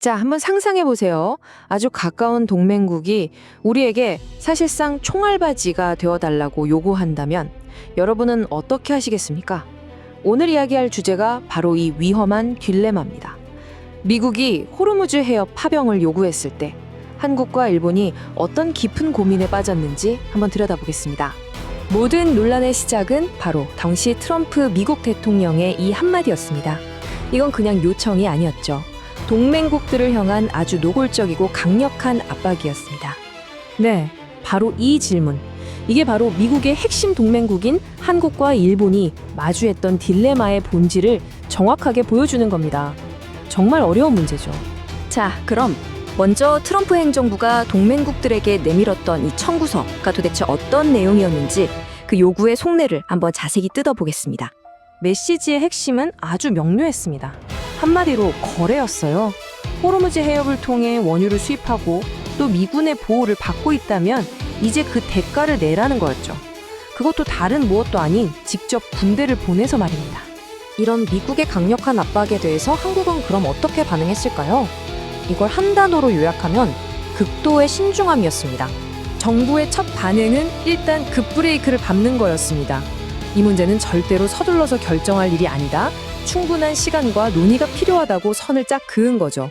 자, 한번 상상해 보세요. 아주 가까운 동맹국이 우리에게 사실상 총알바지가 되어달라고 요구한다면 여러분은 어떻게 하시겠습니까? 오늘 이야기할 주제가 바로 이 위험한 딜레마입니다. 미국이 호르무즈 해협 파병을 요구했을 때 한국과 일본이 어떤 깊은 고민에 빠졌는지 한번 들여다보겠습니다. 모든 논란의 시작은 바로 당시 트럼프 미국 대통령의 이 한마디였습니다. 이건 그냥 요청이 아니었죠. 동맹국들을 향한 아주 노골적이고 강력한 압박이었습니다. 네, 바로 이 질문. 이게 바로 미국의 핵심 동맹국인 한국과 일본이 마주했던 딜레마의 본질을 정확하게 보여주는 겁니다. 정말 어려운 문제죠. 자, 그럼 먼저 트럼프 행정부가 동맹국들에게 내밀었던 이 청구서가 도대체 어떤 내용이었는지 그 요구의 속내를 한번 자세히 뜯어보겠습니다. 메시지의 핵심은 아주 명료했습니다. 한마디로 거래였어요. 호르무즈 해협을 통해 원유를 수입하고 또 미군의 보호를 받고 있다면 이제 그 대가를 내라는 거였죠. 그것도 다른 무엇도 아닌 직접 군대를 보내서 말입니다. 이런 미국의 강력한 압박에 대해서 한국은 그럼 어떻게 반응했을까요? 이걸 한 단어로 요약하면 극도의 신중함이었습니다. 정부의 첫 반응은 일단 급브레이크를 밟는 거였습니다. 이 문제는 절대로 서둘러서 결정할 일이 아니다. 충분한 시간과 논의가 필요하다고 선을 쫙 그은 거죠.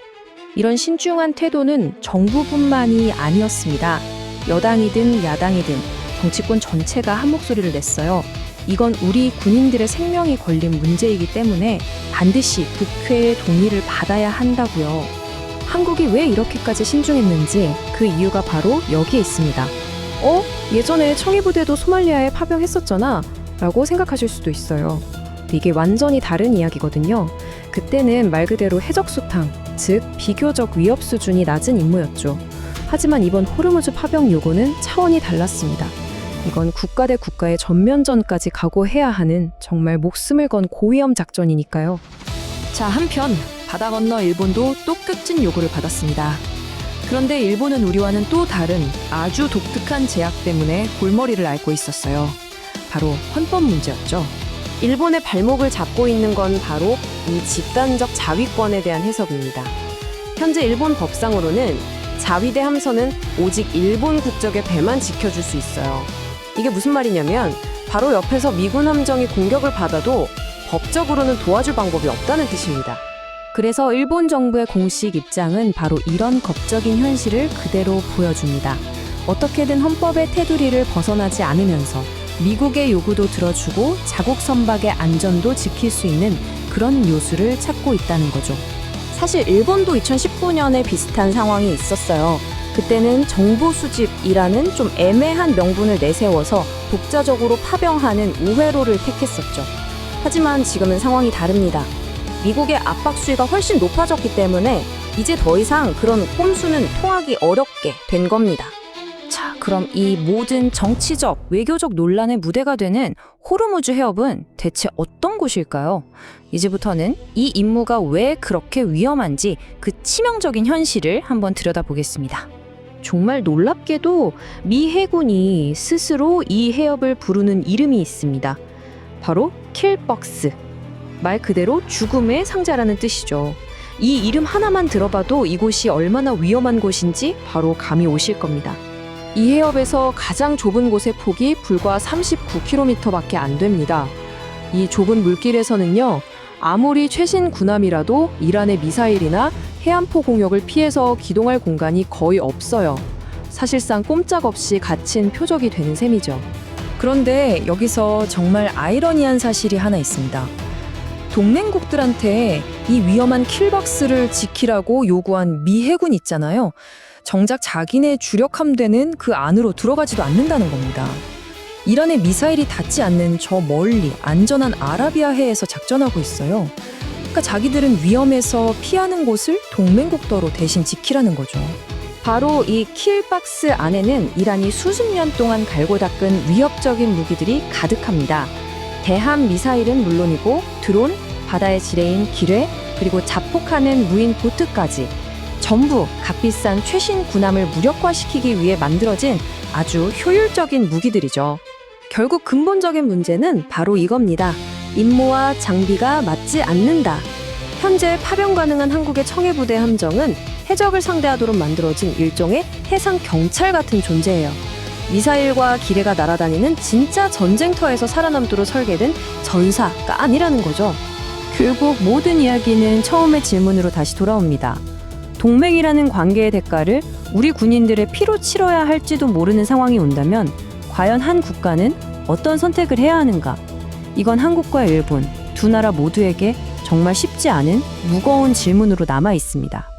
이런 신중한 태도는 정부뿐만이 아니었습니다. 여당이든 야당이든 정치권 전체가 한 목소리를 냈어요. 이건 우리 군인들의 생명이 걸린 문제이기 때문에 반드시 국회의 동의를 받아야 한다고요. 한국이 왜 이렇게까지 신중했는지 그 이유가 바로 여기에 있습니다. 예전에 청해부대도 소말리아에 파병했었잖아 라고 생각하실 수도 있어요. 이게 완전히 다른 이야기거든요. 그때는 말 그대로 해적수탕, 즉 비교적 위협 수준이 낮은 임무였죠. 하지만 이번 호르무즈 파병 요구는 차원이 달랐습니다. 이건 국가 대 국가의 전면전까지 각오해야 하는 정말 목숨을 건 고위험 작전이니까요. 자, 한편 바다 건너 일본도 또 끝진 요구를 받았습니다. 그런데 일본은 우리와는 또 다른 아주 독특한 제약 때문에 골머리를 앓고 있었어요. 바로 헌법 문제였죠. 일본의 발목을 잡고 있는 건 바로 이 집단적 자위권에 대한 해석입니다. 현재 일본 법상으로는 자위대 함선은 오직 일본 국적의 배만 지켜줄 수 있어요. 이게 무슨 말이냐면 바로 옆에서 미군 함정이 공격을 받아도 법적으로는 도와줄 방법이 없다는 뜻입니다. 그래서 일본 정부의 공식 입장은 바로 이런 법적인 현실을 그대로 보여줍니다. 어떻게든 헌법의 테두리를 벗어나지 않으면서 미국의 요구도 들어주고 자국 선박의 안전도 지킬 수 있는 그런 요소를 찾고 있다는 거죠. 사실 일본도 2019년에 비슷한 상황이 있었어요. 그때는 정보 수집이라는 좀 애매한 명분을 내세워서 독자적으로 파병하는 우회로를 택했었죠. 하지만 지금은 상황이 다릅니다. 미국의 압박 수위가 훨씬 높아졌기 때문에 이제 더 이상 그런 꼼수는 통하기 어렵게 된 겁니다. 자, 그럼 이 모든 정치적, 외교적 논란의 무대가 되는 호르무즈 해협은 대체 어떤 곳일까요? 이제부터는 이 임무가 왜 그렇게 위험한지 그 치명적인 현실을 한번 들여다보겠습니다. 정말 놀랍게도 미 해군이 스스로 이 해협을 부르는 이름이 있습니다. 바로 킬벅스. 말 그대로 죽음의 상자라는 뜻이죠. 이 이름 하나만 들어봐도 이곳이 얼마나 위험한 곳인지 바로 감이 오실 겁니다. 이 해협에서 가장 좁은 곳의 폭이 불과 39km밖에 안 됩니다. 이 좁은 물길에서는요, 아무리 최신 군함이라도 이란의 미사일이나 해안포 공격을 피해서 기동할 공간이 거의 없어요. 사실상 꼼짝없이 갇힌 표적이 되는 셈이죠. 그런데 여기서 정말 아이러니한 사실이 하나 있습니다. 동맹국들한테 이 위험한 킬박스를 지키라고 요구한 미 해군 있잖아요. 정작 자기네 주력 함대는 그 안으로 들어가지도 않는다는 겁니다. 이란의 미사일이 닿지 않는 저 멀리 안전한 아라비아해에서 작전하고 있어요. 그러니까 자기들은 위험해서 피하는 곳을 동맹국더러 대신 지키라는 거죠. 바로 이 킬박스 안에는 이란이 수십 년 동안 갈고 닦은 위협적인 무기들이 가득합니다. 대함 미사일은 물론이고 드론, 바다의 지뢰인 기뢰, 그리고 자폭하는 무인 보트까지 전부 값비싼 최신 군함을 무력화시키기 위해 만들어진 아주 효율적인 무기들이죠. 결국 근본적인 문제는 바로 이겁니다. 임무와 장비가 맞지 않는다. 현재 파병 가능한 한국의 청해부대 함정은 해적을 상대하도록 만들어진 일종의 해상 경찰 같은 존재예요. 미사일과 기뢰가 날아다니는 진짜 전쟁터에서 살아남도록 설계된 전사가 아니라는 거죠. 결국 모든 이야기는 처음의 질문으로 다시 돌아옵니다. 동맹이라는 관계의 대가를 우리 군인들의 피로 치러야 할지도 모르는 상황이 온다면 과연 한 국가는 어떤 선택을 해야 하는가? 이건 한국과 일본 두 나라 모두에게 정말 쉽지 않은 무거운 질문으로 남아 있습니다.